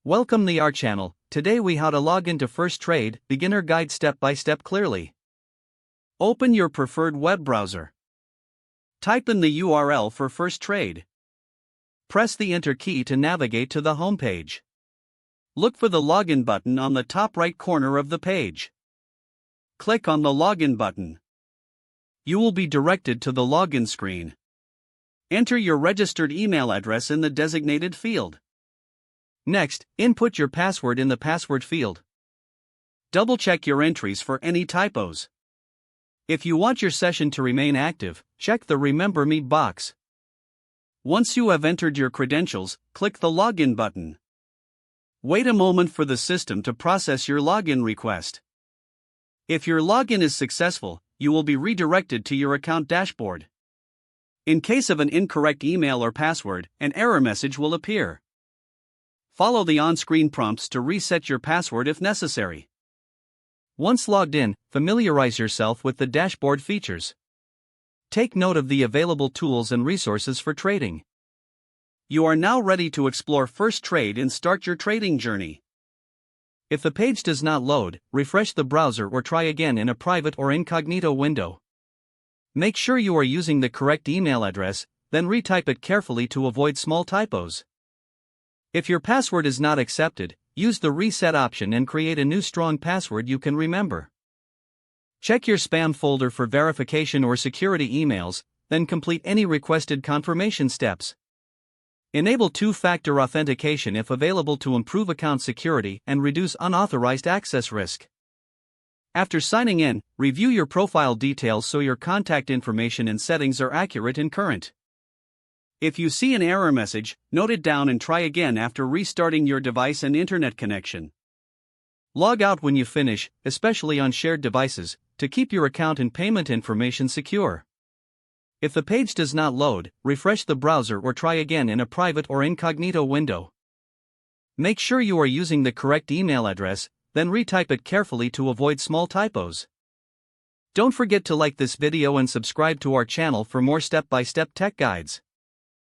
Welcome to our channel. Today we how to log into First Trade, beginner guide step by step clearly. Open your preferred web browser. Type in the URL for First Trade. Press the enter key to navigate to the home page. Look for the login button on the top right corner of the page. Click on the login button. You will be directed to the login screen. Enter your registered email address in the designated field. Next, input your password in the password field. Double-check your entries for any typos. If you want your session to remain active, check the Remember Me box. Once you have entered your credentials, click the Login button. Wait a moment for the system to process your login request. If your login is successful, you will be redirected to your account dashboard. In case of an incorrect email or password, an error message will appear. Follow the on-screen prompts to reset your password if necessary. Once logged in, familiarize yourself with the dashboard features. Take note of the available tools and resources for trading. You are now ready to explore First Trade and start your trading journey. If the page does not load, refresh the browser or try again in a private or incognito window. Make sure you are using the correct email address, then retype it carefully to avoid small typos. If your password is not accepted, use the reset option and create a new strong password you can remember. Check your spam folder for verification or security emails, then complete any requested confirmation steps. Enable two-factor authentication if available to improve account security and reduce unauthorized access risk. After signing in, review your profile details so your contact information and settings are accurate and current. If you see an error message, note it down and try again after restarting your device and internet connection. Log out when you finish, especially on shared devices, to keep your account and payment information secure. If the page does not load, refresh the browser or try again in a private or incognito window. Make sure you are using the correct email address, then retype it carefully to avoid small typos. Don't forget to like this video and subscribe to our channel for more step-by-step tech guides.